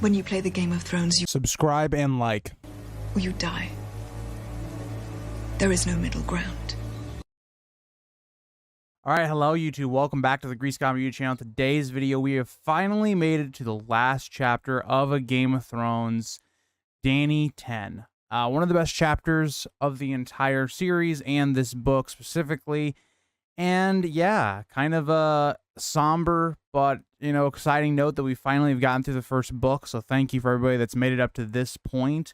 When you play the Game of Thrones, you Subscribe and like. or you die. There is no middle ground. All right, hello YouTube. Welcome back to the Grease Comedy YouTube channel. Today's video, we have finally made it to the last chapter of A Game of Thrones, Dany 10. One of the best chapters of the entire series and this book specifically. And yeah, kind of a somber but, exciting note that we finally have gotten through the first book. So thank you for everybody that's made it up to this point.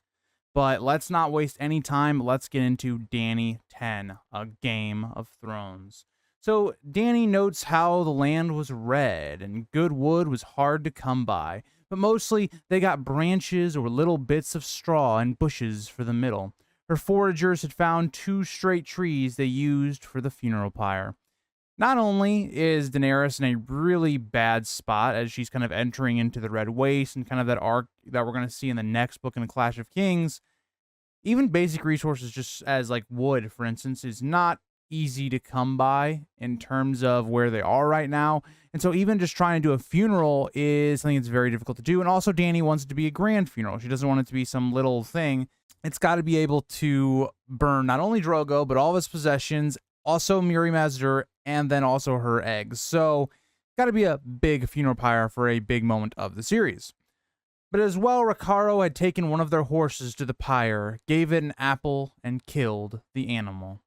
But let's not waste any time. Let's get into Dany 10, A Game of Thrones. So Dany notes how the land was red and good wood was hard to come by, but mostly they got branches or little bits of straw and bushes for the middle. Her foragers had found 2 straight trees they used for the funeral pyre. Not only is Daenerys in a really bad spot as she's kind of entering into the Red Waste and kind of that arc that we're going to see in the next book in the Clash of Kings, even basic resources just as like wood, for instance, is not easy to come by in terms of where they are right now. And so even just trying to do a funeral is something that's very difficult to do. And also Dany wants it to be a grand funeral. She doesn't want it to be some little thing. It's got to be able to burn not only Drogo, but all of his possessions, also Mirri Maz Duur, and then also her eggs. So got to be a big funeral pyre for a big moment of the series. But as well, Ricardo had taken one of their horses to the pyre, gave it an apple, and killed the animal.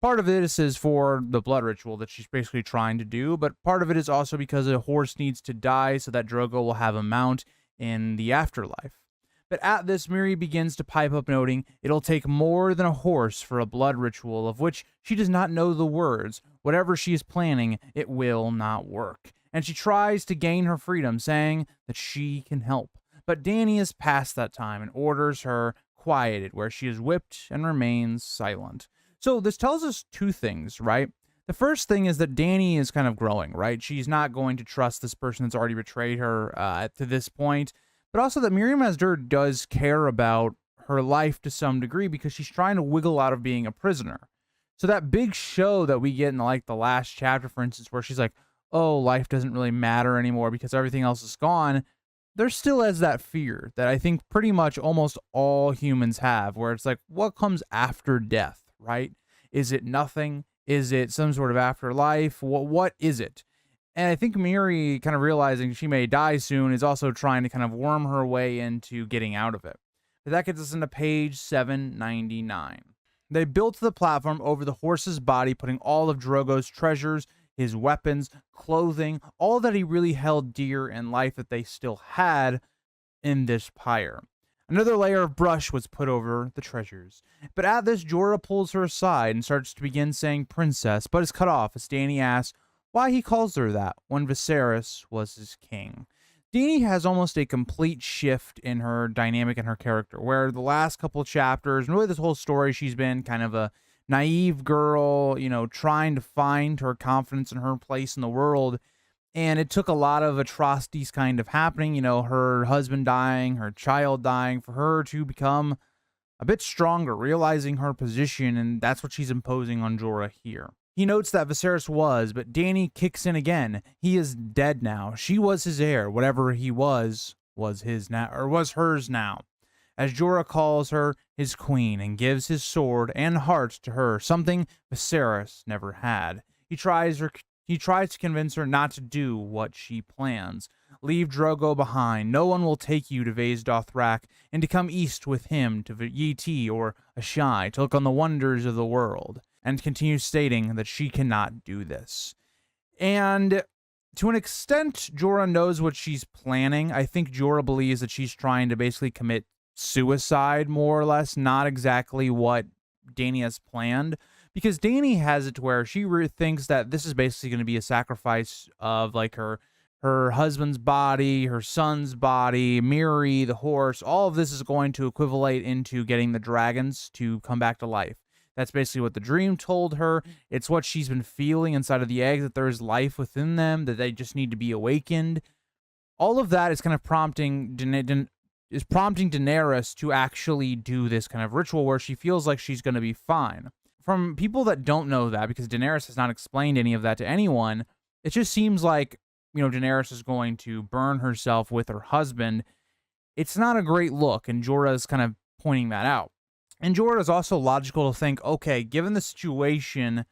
Part of this is for the blood ritual that she's basically trying to do, but part of it is also because a horse needs to die so that Drogo will have a mount in the afterlife. But at this, Mirri begins to pipe up, noting it'll take more than a horse for a blood ritual of which she does not know the words. Whatever she is planning, it will not work. And she tries to gain her freedom, saying that she can help. But Dany is past that time and orders her quieted, where she is whipped and remains silent. So this tells us 2 things, right? The first thing is that Dany is kind of growing, right? She's not going to trust this person that's already betrayed her to this point. But also that Mirri Maz Duur does care about her life to some degree because she's trying to wiggle out of being a prisoner. So that big show that we get in like the last chapter, for instance, where she's like, oh, life doesn't really matter anymore because everything else is gone. There still is that fear that I think pretty much almost all humans have, where it's like, what comes after death, right? Is it nothing? Is it some sort of afterlife? What is it? And I think Mirri, kind of realizing she may die soon, is also trying to kind of worm her way into getting out of it. But that gets us into page 799. They built the platform over the horse's body, putting all of Drogo's treasures, his weapons, clothing, all that he really held dear in life that they still had in this pyre. Another layer of brush was put over the treasures. But at this, Jorah pulls her aside and starts to begin saying princess, but is cut off as Dany asks why he calls her that when Viserys was his king. Dany has almost a complete shift in her dynamic and her character, where the last couple of chapters, and really this whole story, she's been kind of a naive girl, trying to find her confidence and her place in the world. And it took a lot of atrocities kind of happening, her husband dying, her child dying, for her to become a bit stronger, realizing her position, and that's what she's imposing on Jorah here. He notes that Viserys was, but Dany kicks in again. He is dead now. She was his heir. Whatever he was his now, or was hers now. As Jorah calls her his queen and gives his sword and heart to her, something Viserys never had. He tries to convince her not to do what she plans. Leave Drogo behind. No one will take you to Vaes Dothrak, and to come east with him to Yeti or Ashai to look on the wonders of the world. And continues stating that she cannot do this. And to an extent, Jorah knows what she's planning. I think Jorah believes that she's trying to basically commit suicide, more or less, not exactly what Dany has planned. Because Dany has it to where she thinks that this is basically going to be a sacrifice of like her husband's body, her son's body, Mirri, the horse. All of this is going to equivalate into getting the dragons to come back to life. That's basically what the dream told her. It's what she's been feeling inside of the egg, that there is life within them, that they just need to be awakened. All of that is kind of prompting Daenerys to actually do this kind of ritual where she feels like she's going to be fine. From people that don't know that, because Daenerys has not explained any of that to anyone, it just seems like, Daenerys is going to burn herself with her husband It's not a great look, and Jorah is kind of pointing that out. And Jorah is also logical to think, okay, given the situation,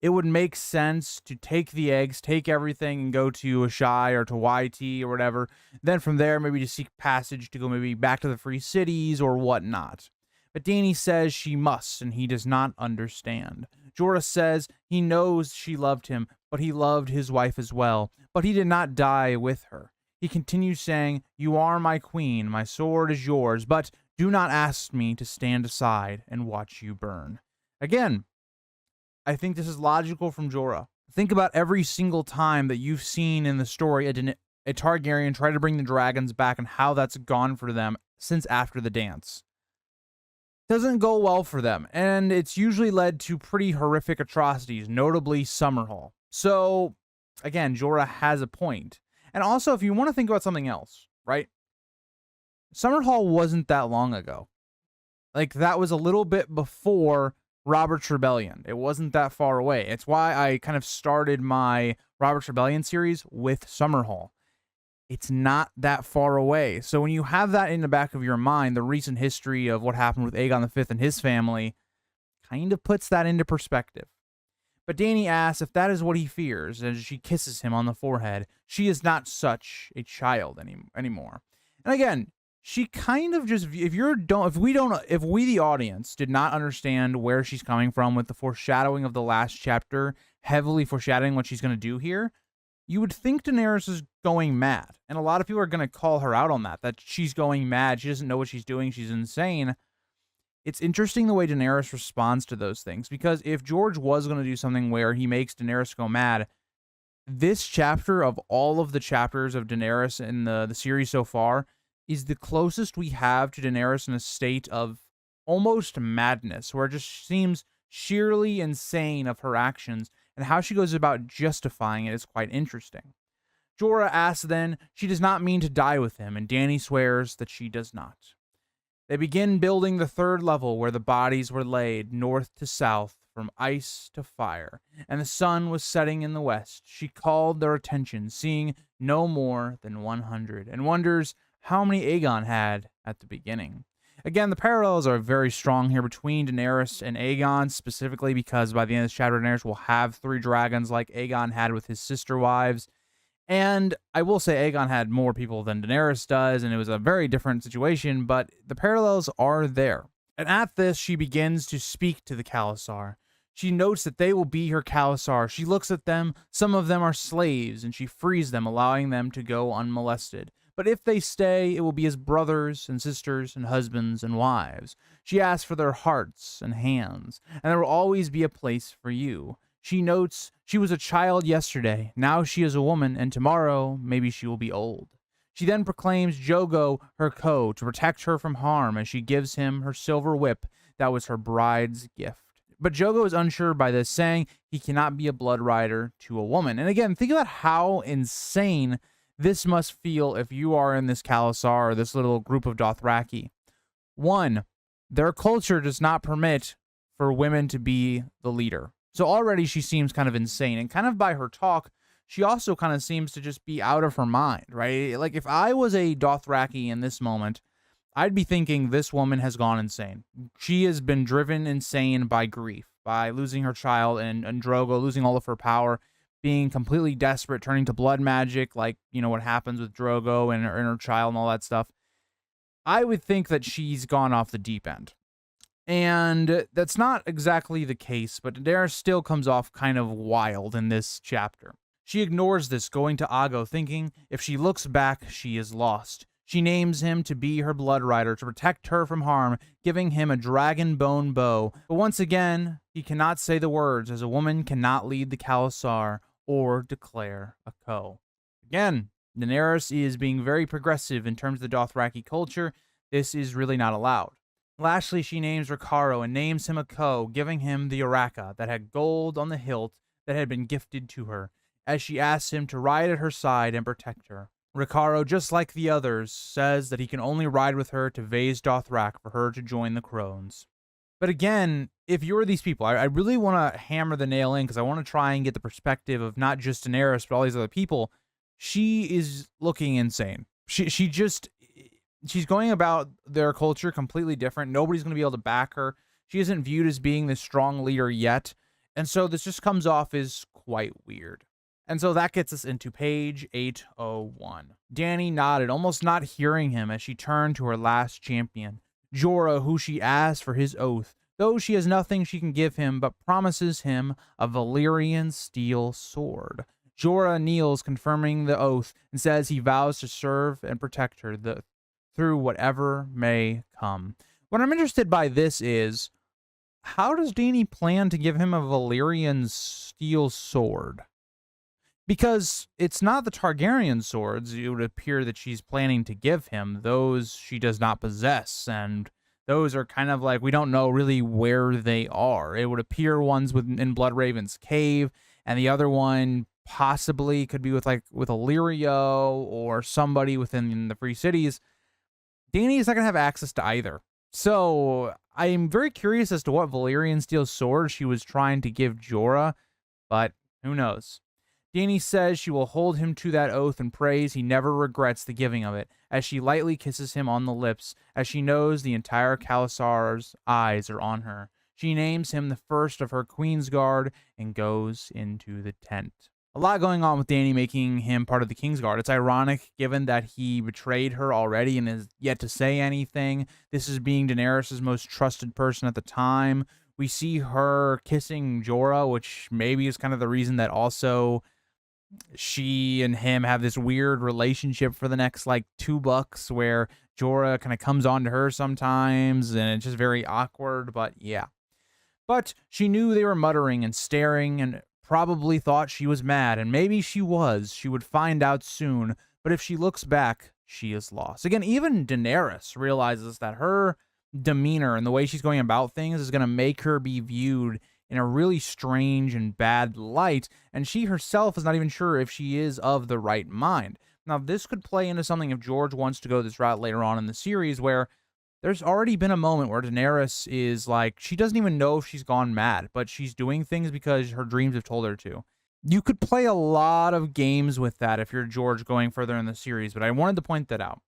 it would make sense to take the eggs, take everything, and go to Ashai or to YT or whatever. Then from there, maybe to seek passage to go maybe back to the Free Cities or whatnot. But Dany says she must, and he does not understand. Jorah says he knows she loved him, but he loved his wife as well. But he did not die with her. He continues saying, "You are my queen, my sword is yours, but do not ask me to stand aside and watch you burn." Again, I think this is logical from Jorah. Think about every single time that you've seen in the story a Targaryen try to bring the dragons back and how that's gone for them since after the dance. Doesn't go well for them, and it's usually led to pretty horrific atrocities, notably Summerhall. So, again, Jorah has a point. And also, if you want to think about something else, right? Summerhall wasn't that long ago. Like, that was a little bit before Robert's Rebellion. It wasn't that far away. It's why I kind of started my Robert's Rebellion series with Summerhall. It's not that far away. So when you have that in the back of your mind, the recent history of what happened with Aegon V and his family kind of puts that into perspective. But Dany asks if that is what he fears as she kisses him on the forehead. She is not such a child anymore. And again, she kind of just, if we the audience did not understand where she's coming from with the foreshadowing of the last chapter, heavily foreshadowing what she's going to do here, you would think Daenerys is going mad. And a lot of people are going to call her out on that she's going mad. She doesn't know what she's doing. She's insane. It's interesting the way Daenerys responds to those things, because if George was going to do something where he makes Daenerys go mad, this chapter of all of the chapters of Daenerys in the series so far is the closest we have to Daenerys in a state of almost madness, where it just seems sheerly insane of her actions, and how she goes about justifying it is quite interesting. Jorah asks then, she does not mean to die with him, and Dany swears that she does not. They begin building the third level, where the bodies were laid north to south, from ice to fire, and the sun was setting in the west. She called their attention, seeing no more than 100, and wonders how many Aegon had at the beginning. Again, the parallels are very strong here between Daenerys and Aegon, specifically because by the end of this chapter, Daenerys will have 3 dragons like Aegon had with his sister wives. And I will say Aegon had more people than Daenerys does, and it was a very different situation, but the parallels are there. And at this, she begins to speak to the Khalasar. She notes that they will be her Khalasar. She looks at them, some of them are slaves, and she frees them, allowing them to go unmolested. But if they stay, it will be as brothers and sisters and husbands and wives. She asks for their hearts and hands, and there will always be a place for you. She notes she was a child yesterday, now she is a woman, and tomorrow maybe she will be old. She then proclaims Jogo her co to protect her from harm as she gives him her silver whip that was her bride's gift. But Jogo is unsure by this, saying he cannot be a blood rider to a woman. And again, think about how insane this must feel if you are in this Khalasar or this little group of Dothraki. 1, their culture does not permit for women to be the leader. So already she seems kind of insane, and kind of by her talk, she also kind of seems to just be out of her mind, right? Like if I was a Dothraki in this moment, I'd be thinking this woman has gone insane. She has been driven insane by grief, by losing her child and Drogo, losing all of her power, being completely desperate, turning to blood magic, like, you know, what happens with Drogo and her child and all that stuff. I would think that she's gone off the deep end. And that's not exactly the case, but Daenerys still comes off kind of wild in this chapter. She ignores this, going to Aggo, thinking if she looks back, she is lost. She names him to be her blood rider, to protect her from harm, giving him a dragon bone bow. But once again, he cannot say the words, as a woman cannot lead the Khalasar or declare a co. Again, Daenerys is being very progressive in terms of the Dothraki culture. This is really not allowed. Lastly, she names Ricardo and names him a co, giving him the Uraka that had gold on the hilt that had been gifted to her, as she asks him to ride at her side and protect her. Ricardo, just like the others, says that he can only ride with her to Vaes Dothrak for her to join the Crones. But again, if you're these people, I really want to hammer the nail in, because I want to try and get the perspective of not just Daenerys, but all these other people. She is looking insane. She just, she's going about their culture completely different. Nobody's going to be able to back her. She isn't viewed as being this strong leader yet. And so this just comes off as quite weird. And so that gets us into page 801. Dany nodded, almost not hearing him, as she turned to her last champion, Jorah, who she asked for his oath, though she has nothing she can give him, but promises him a Valyrian steel sword. Jorah kneels, confirming the oath, and says he vows to serve and protect her through whatever may come. What I'm interested by this is, how does Dany plan to give him a Valyrian steel sword? Because it's not the Targaryen swords it would appear that she's planning to give him. Those she does not possess, and those are kind of like, we don't know really where they are. It would appear one's in Bloodraven's cave, and the other one possibly could be with Illyrio or somebody within the Free Cities. Dany is not going to have access to either. So I'm very curious as to what Valyrian steel sword she was trying to give Jorah, but who knows. Dany says she will hold him to that oath and prays he never regrets the giving of it, as she lightly kisses him on the lips, as she knows the entire Khalasar's eyes are on her. She names him the first of her Queen's Guard and goes into the tent. A lot going on with Dany making him part of the Kingsguard. It's ironic given that he betrayed her already and is yet to say anything. This is being Daenerys' most trusted person at the time. We see her kissing Jorah, which maybe is kind of the reason that also she and him have this weird relationship for the next like 2 books, where Jorah kind of comes on to her sometimes and it's just very awkward. But yeah, but she knew they were muttering and staring and probably thought she was mad, and maybe she was. She would find out soon, but if she looks back, she is lost. Again, even Daenerys realizes that her demeanor and the way she's going about things is going to make her be viewed in a really strange and bad light, and she herself is not even sure if she is of the right mind. Now, this could play into something if George wants to go this route later on in the series, where there's already been a moment where Daenerys is like, she doesn't even know if she's gone mad, but she's doing things because her dreams have told her to. You could play a lot of games with that if you're George going further in the series, but I wanted to point that out.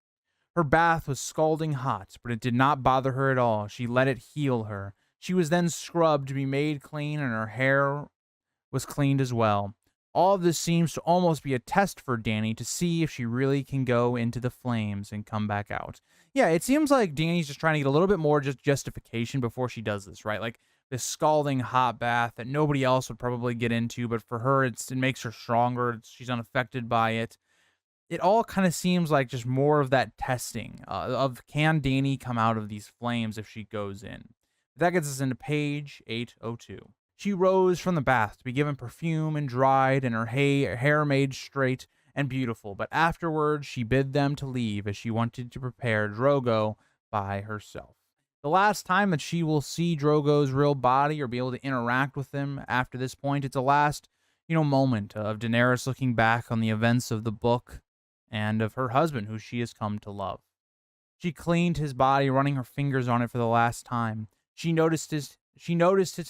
Her bath was scalding hot, but it did not bother her at all. She let it heal her. She was then scrubbed to be made clean, and her hair was cleaned as well. All of this seems to almost be a test for Dany to see if she really can go into the flames and come back out. Yeah, it seems like Dany's just trying to get a little bit more just justification before she does this, right? Like this scalding hot bath that nobody else would probably get into, but for her, it makes her stronger. She's unaffected by it. It all kind of seems like just more of that testing of can Dany come out of these flames if she goes in. That gets us into page 802. She rose from the bath to be given perfume and dried, and her hair made straight and beautiful, but afterwards she bid them to leave, as she wanted to prepare Drogo by herself. The last time that she will see Drogo's real body or be able to interact with him after this point, it's a last, moment of Daenerys looking back on the events of the book and of her husband, who she has come to love. She cleaned his body, running her fingers on it for the last time. She noticed his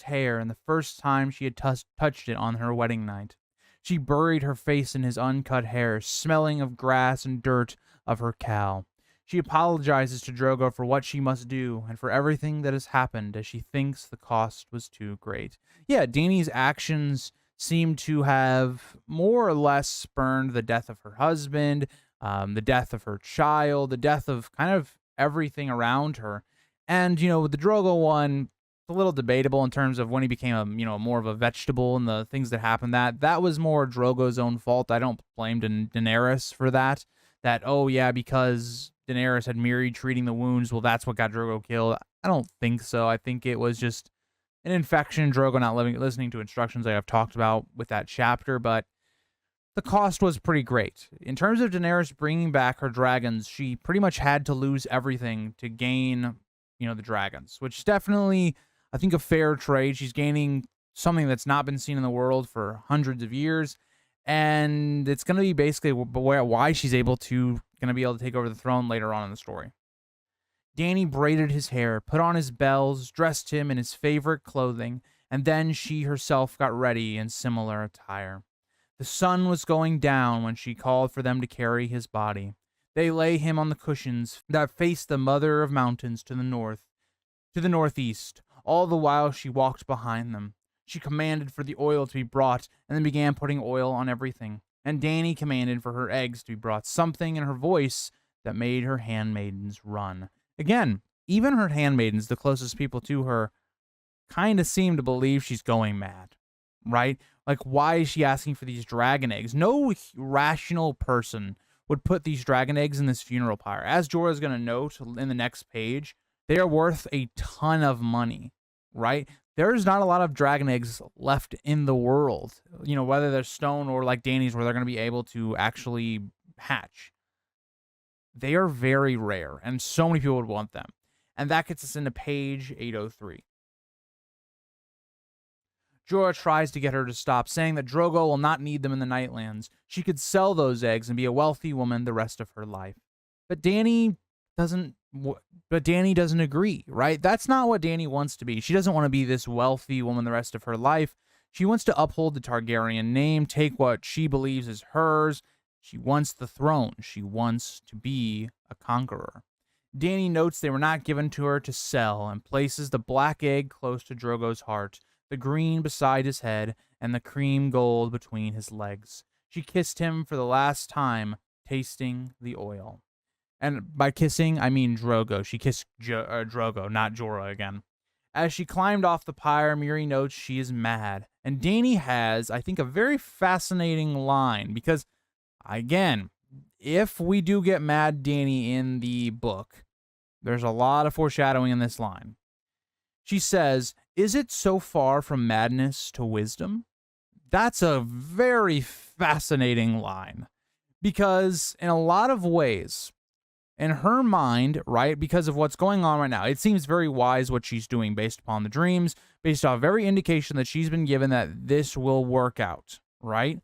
hair, and the first time she had touched it on her wedding night. She buried her face in his uncut hair, smelling of grass and dirt of her cow. She apologizes to Drogo for what she must do and for everything that has happened, as she thinks the cost was too great. Yeah, Dany's actions seem to have more or less spurned the death of her husband, the death of her child, the death of kind of everything around her. And, with the Drogo one, it's a little debatable in terms of when he became more of a vegetable and the things that happened. That was more Drogo's own fault. I don't blame Daenerys for that. Oh yeah, because Daenerys had Miri treating the wounds, well, that's what got Drogo killed. I don't think so. I think it was just an infection, Drogo not listening to instructions like I've talked about with that chapter, but the cost was pretty great. In terms of Daenerys bringing back her dragons, she pretty much had to lose everything to gain, the dragons, which is definitely, I think, a fair trade. She's gaining something that's not been seen in the world for hundreds of years, and it's going to be basically why she's going to be able to take over the throne later on in the story. Dany braided his hair, put on his bells, dressed him in his favorite clothing, and then she herself got ready in similar attire. The sun was going down when she called for them to carry his body. They lay him on the cushions that faced the mother of mountains to the northeast. All the while she walked behind them. She commanded for the oil to be brought, and then began putting oil on everything. And Dany commanded for her eggs to be brought, something in her voice that made her handmaidens run. Again, even her handmaidens, the closest people to her, kind of seem to believe she's going mad, right? Like, why is she asking for these dragon eggs? No rational person would put these dragon eggs in this funeral pyre. As Jorah's going to note in the next page, they are worth a ton of money, right? There's not a lot of dragon eggs left in the world, you know, whether they're stone or like Dany's where they're going to be able to actually hatch. They are very rare, and so many people would want them. And that gets us into page 803. Jorah tries to get her to stop, saying that Drogo will not need them in the Nightlands. She could sell those eggs and be a wealthy woman the rest of her life. But Dany doesn't agree, right? That's not what Dany wants to be. She doesn't want to be this wealthy woman the rest of her life. She wants to uphold the Targaryen name, take what she believes is hers. She wants the throne. She wants to be a conqueror. Dany notes they were not given to her to sell and places the black egg close to Drogo's heart, the green beside his head, and the cream gold between his legs. She kissed him for the last time, tasting the oil. And by kissing, I mean Drogo. She kissed Drogo, not Jorah again. As she climbed off the pyre, Miri notes she is mad. And Dany has, I think, a very fascinating line because, again, if we do get Mad Dany in the book, there's a lot of foreshadowing in this line. She says, "Is it so far from madness to wisdom?" That's a very fascinating line because in a lot of ways, in her mind, right, because of what's going on right now, it seems very wise what she's doing based upon the dreams, based off every indication that she's been given that this will work out, right?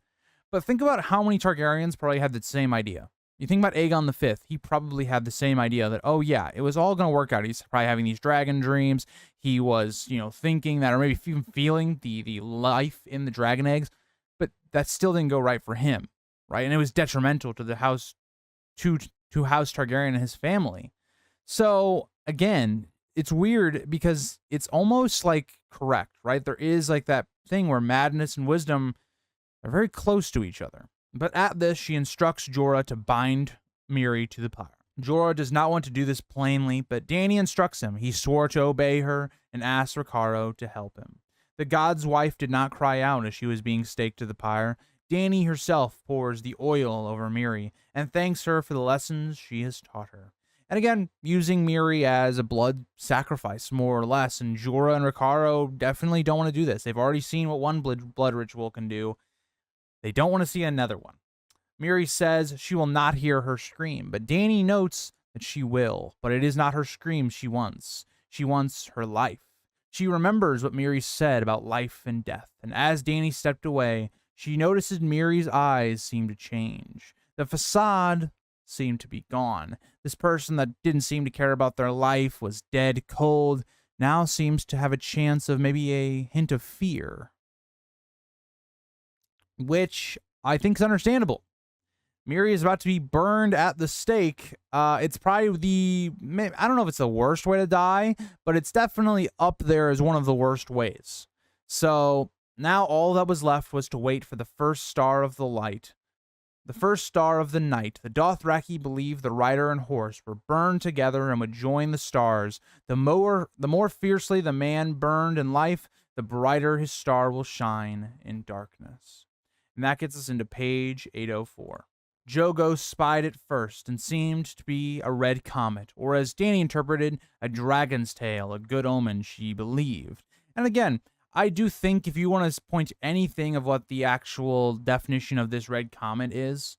But think about how many Targaryens probably had the same idea. You think about Aegon the Fifth, he probably had the same idea that, oh yeah, it was all going to work out. He's probably having these dragon dreams. He was, you know, thinking that, or maybe even feeling the life in the dragon eggs, but that still didn't go right for him, right? And it was detrimental to the house, to House Targaryen and his family. So again, it's weird because it's almost like correct, right? There is like that thing where madness and wisdom are very close to each other. But at this, she instructs Jorah to bind Miri to the pyre. Jorah does not want to do this plainly, but Dany instructs him. He swore to obey her and asked Ricardo to help him. The god's wife did not cry out as she was being staked to the pyre. Dany herself pours the oil over Miri and thanks her for the lessons she has taught her. And again, using Miri as a blood sacrifice, more or less. And Jorah and Ricardo definitely don't want to do this. They've already seen what one blood ritual can do. They don't want to see another one. Miri says she will not hear her scream, but Dany notes that she will. But it is not her scream she wants. She wants her life. She remembers what Miri said about life and death. And as Dany stepped away, she notices Miri's eyes seem to change. The facade seemed to be gone. This person that didn't seem to care about their life, was dead cold, now seems to have a chance of maybe a hint of fear, which I think is understandable. Miri is about to be burned at the stake. It's probably I don't know if it's the worst way to die, but it's definitely up there as one of the worst ways. So now all that was left was to wait for the first star of the light, the first star of the night. The Dothraki believed the rider and horse were burned together and would join the stars. The more fiercely the man burned in life, the brighter his star will shine in darkness. And that gets us into page 804. Drogo spied it first and seemed to be a red comet, or as Dany interpreted, a dragon's tail, a good omen, she believed. And again, I do think if you want to point to anything of what the actual definition of this red comet is,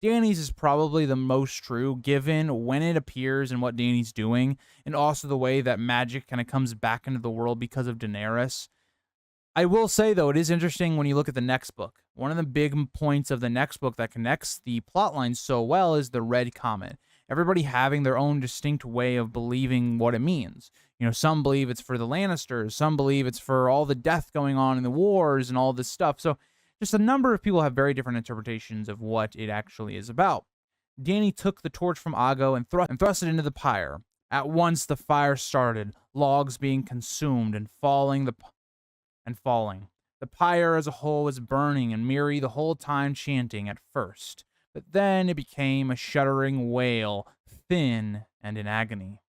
Dany's is probably the most true, given when it appears and what Dany's doing, and also the way that magic kind of comes back into the world because of Daenerys. I will say, though, it is interesting when you look at the next book. One of the big points of the next book that connects the plot lines so well is the red comet. Everybody having their own distinct way of believing what it means. You know, some believe it's for the Lannisters. Some believe it's for all the death going on in the wars and all this stuff. So just a number of people have very different interpretations of what it actually is about. Dany took the torch from Ago and thrust it into the pyre. At once the fire started, logs being consumed and falling. The pyre as a whole was burning, and Miri the whole time chanting at first. But then it became a shuddering wail, thin and in agony.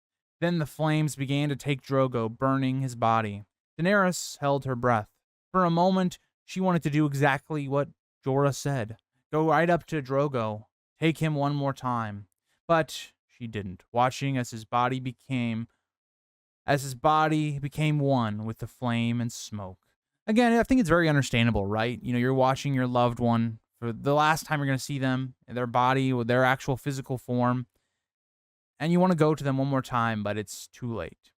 Then the flames began to take Drogo, burning his body. Daenerys held her breath. For a moment, she wanted to do exactly what Jorah said. Go right up to Drogo, take him one more time. But she didn't, watching as his body became one with the flame and smoke. Again, I think it's very understandable, right? You know, you're watching your loved one for the last time you're going to see them, their body with their actual physical form, and you want to go to them one more time, but it's too late.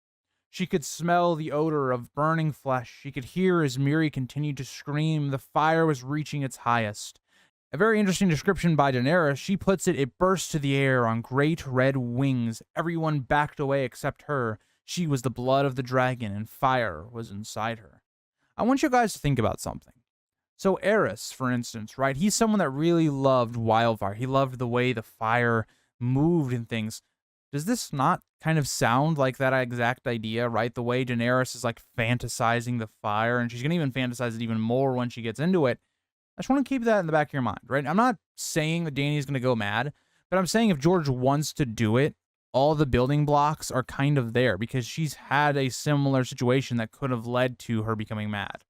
She could smell the odor of burning flesh. She could hear as Miri continued to scream. The fire was reaching its highest. A very interesting description by Daenerys. She puts it burst to the air on great red wings. Everyone backed away except her. She was the blood of the dragon, and fire was inside her. I want you guys to think about something. So Aerys, for instance, right? He's someone that really loved wildfire. He loved the way the fire moved and things. Does this not kind of sound like that exact idea, right? The way Daenerys is like fantasizing the fire, and she's going to even fantasize it even more when she gets into it. I just want to keep that in the back of your mind, right? I'm not saying that Dany is going to go mad, but I'm saying if George wants to do it, all the building blocks are kind of there because she's had a similar situation that could have led to her becoming mad.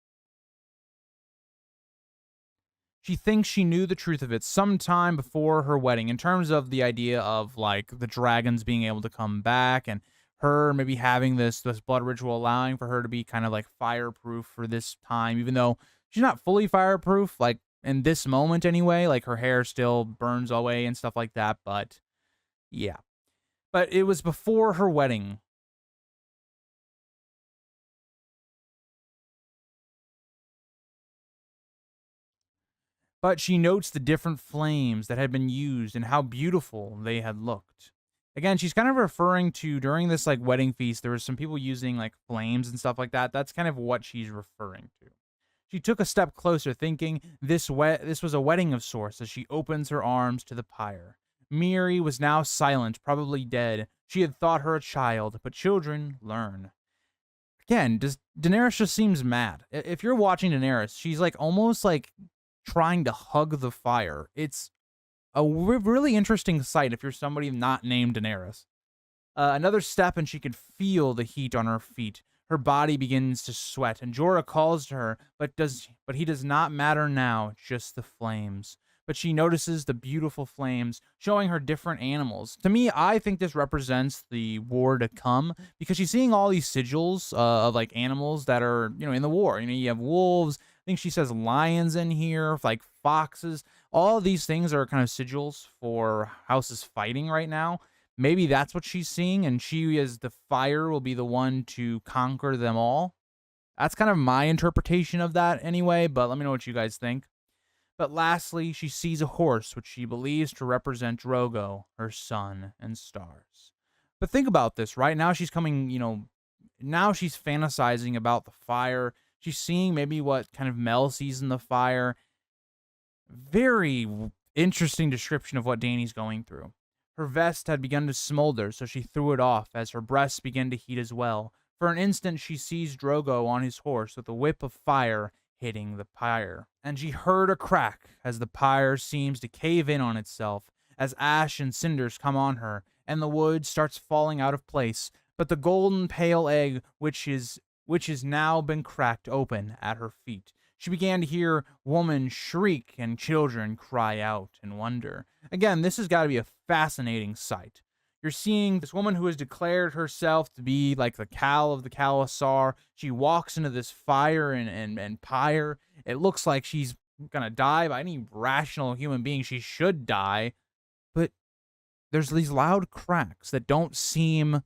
She thinks she knew the truth of it sometime before her wedding in terms of the idea of like the dragons being able to come back and her maybe having this blood ritual allowing for her to be kind of like fireproof for this time, even though she's not fully fireproof, like in this moment anyway, like her hair still burns away and stuff like that. But yeah, but it was before her wedding. But she notes the different flames that had been used and how beautiful they had looked. Again, she's kind of referring to during this like wedding feast, there was some people using like flames and stuff like that. That's kind of what she's referring to. She took a step closer, thinking this was a wedding of sorts as she opens her arms to the pyre. Miri was now silent, probably dead. She had thought her a child, but children learn. Again, Daenerys just seems mad. If you're watching Daenerys, she's like almost like trying to hug the fire. It's a really interesting sight if you're somebody not named Daenerys. Another step and she could feel the heat on her feet. Her body begins to sweat, and Jorah calls to her, but he does not matter now, just the flames. But she notices the beautiful flames, showing her different animals. To me, I think this represents the war to come, because she's seeing all these sigils of like animals that are, you know, in the war. You know, you have wolves. I think she says lions in here, like foxes. All of these things are kind of sigils for houses fighting right now. Maybe that's what she's seeing, and she, as the fire, will be the one to conquer them all. That's kind of my interpretation of that anyway, but let me know what you guys think. But lastly, she sees a horse, which she believes to represent Drogo, her sun and stars. But think about this, right? Now she's coming, you know, now she's fantasizing about the fire. She's seeing maybe what kind of Mel sees in the fire. Very interesting description of what Dany's going through. Her vest had begun to smolder, so she threw it off as her breasts began to heat as well. For an instant, she sees Drogo on his horse with a whip of fire hitting the pyre. And she heard a crack as the pyre seems to cave in on itself, as ash and cinders come on her, and the wood starts falling out of place. But the golden pale egg, which has now been cracked open at her feet. She began to hear women shriek and children cry out in wonder. Again, this has got to be a fascinating sight. You're seeing this woman who has declared herself to be like the Khal of the Khalasar. She walks into this fire and pyre. It looks like she's gonna die. By any rational human being, she should die. But there's these loud cracks that don't seem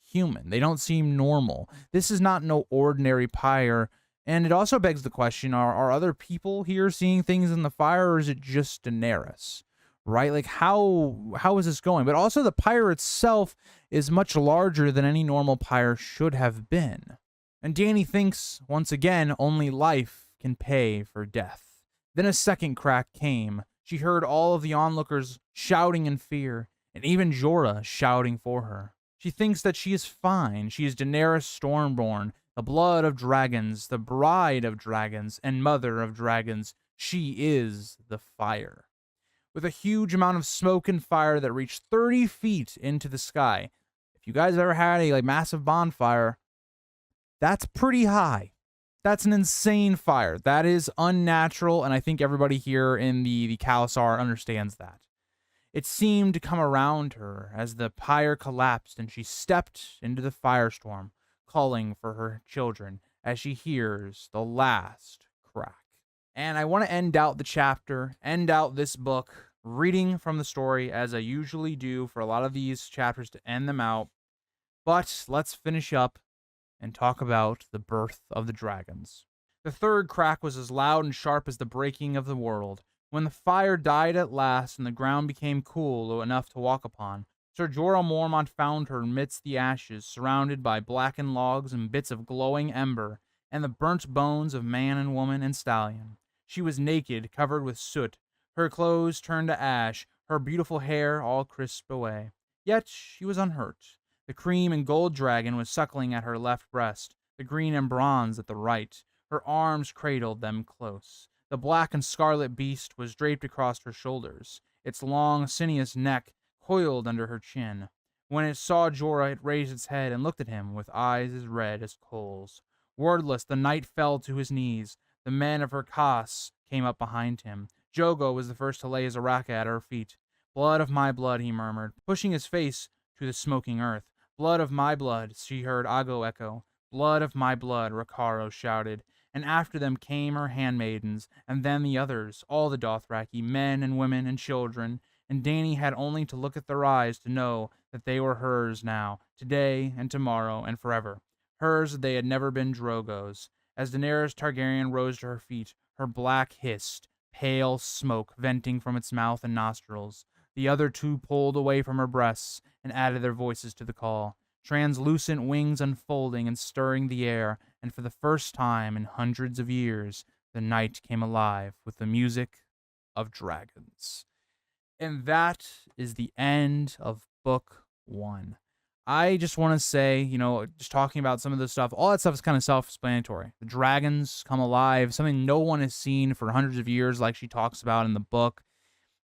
human. They don't seem normal. This is not no ordinary pyre. And it also begs the question, are other people here seeing things in the fire, or is it just Daenerys? Right? Like, how is this going? But also the pyre itself is much larger than any normal pyre should have been. And Dany thinks, once again, only life can pay for death. Then a second crack came. She heard all of the onlookers shouting in fear, and even Jorah shouting for her. She thinks that she is fine. She is Daenerys Stormborn, the blood of dragons, the bride of dragons, and mother of dragons. She is the fire. With a huge amount of smoke and fire that reached 30 feet into the sky. If you guys ever had a massive bonfire, that's pretty high. That's an insane fire. That is unnatural, and I think everybody here in the Khalasar understands that. It seemed to come around her as the pyre collapsed and she stepped into the firestorm, calling for her children as she hears the last crack. And I want to end out the chapter, end out this book, reading from the story as I usually do for a lot of these chapters to end them out. But let's finish up and talk about the birth of the dragons. The third crack was as loud and sharp as the breaking of the world. When the fire died at last and the ground became cool enough to walk upon, Sir Jorah Mormont found her amidst the ashes, surrounded by blackened logs and bits of glowing ember, and the burnt bones of man and woman and stallion. She was naked, covered with soot, her clothes turned to ash, her beautiful hair all crisped away. Yet she was unhurt. The cream and gold dragon was suckling at her left breast, the green and bronze at the right. Her arms cradled them close. The black and scarlet beast was draped across her shoulders, its long, sinuous neck coiled under her chin. When it saw Jorah, it raised its head and looked at him with eyes as red as coals. Wordless, the knight fell to his knees. The men of her caste came up behind him. Jogo was the first to lay his araka at her feet. "Blood of my blood," he murmured, pushing his face to the smoking earth. "Blood of my blood," she heard Aggo echo. "Blood of my blood," Rakaro shouted. And after them came her handmaidens, and then the others, all the Dothraki, men and women and children, and Dany had only to look at their eyes to know that they were hers now, today and tomorrow and forever. Hers they had never been Drogo's. As Daenerys Targaryen rose to her feet, her black hissed, pale smoke venting from its mouth and nostrils. The other two pulled away from her breasts and added their voices to the call. Translucent wings unfolding and stirring the air, and for the first time in hundreds of years, the night came alive with the music of dragons. And that is the end of book 1. I just want to say, just talking about some of this stuff, all that stuff is kind of self-explanatory. The dragons come alive, something no one has seen for hundreds of years, like she talks about in the book.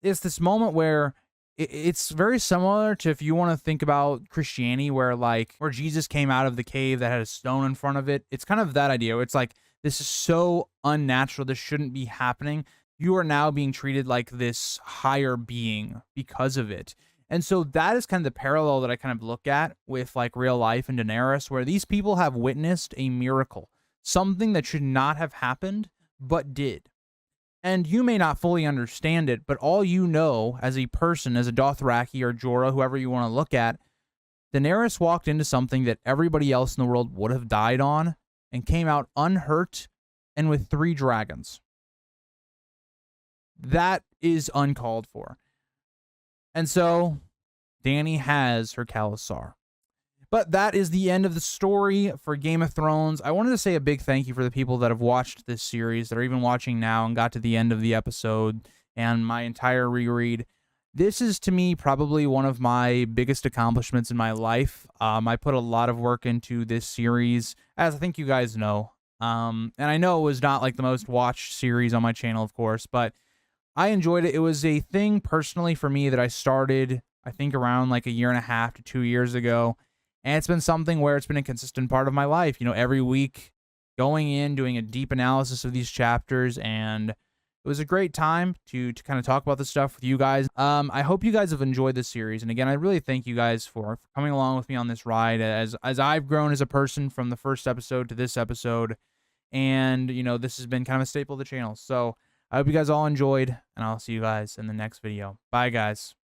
It's this moment where it's very similar to if you want to think about Christianity, where Jesus came out of the cave that had a stone in front of it. It's kind of that idea. It's like, this is so unnatural. This shouldn't be happening. You are now being treated like this higher being because of it. And so that is kind of the parallel that I kind of look at with real life and Daenerys, where these people have witnessed a miracle, something that should not have happened, but did. And you may not fully understand it, but all you know as a person, as a Dothraki or Jorah, whoever you want to look at, Daenerys walked into something that everybody else in the world would have died on and came out unhurt and with 3 dragons. That is uncalled for. And so Dany has her Khalasar. But that is the end of the story for Game of Thrones. I wanted to say a big thank you for the people that have watched this series, that are even watching now and got to the end of the episode and my entire reread. This is, to me, probably one of my biggest accomplishments in my life. I put a lot of work into this series, as I think you guys know. And I know it was not the most watched series on my channel, of course, but I enjoyed it. It was a thing personally for me that I started, I think, around a year and a half to 2 years ago. And it's been something where it's been a consistent part of my life, every week going in, doing a deep analysis of these chapters. And it was a great time to kind of talk about this stuff with you guys. I hope you guys have enjoyed this series. And again, I really thank you guys for coming along with me on this ride as I've grown as a person from the first episode to this episode. And, this has been kind of a staple of the channel. So I hope you guys all enjoyed, and I'll see you guys in the next video. Bye, guys.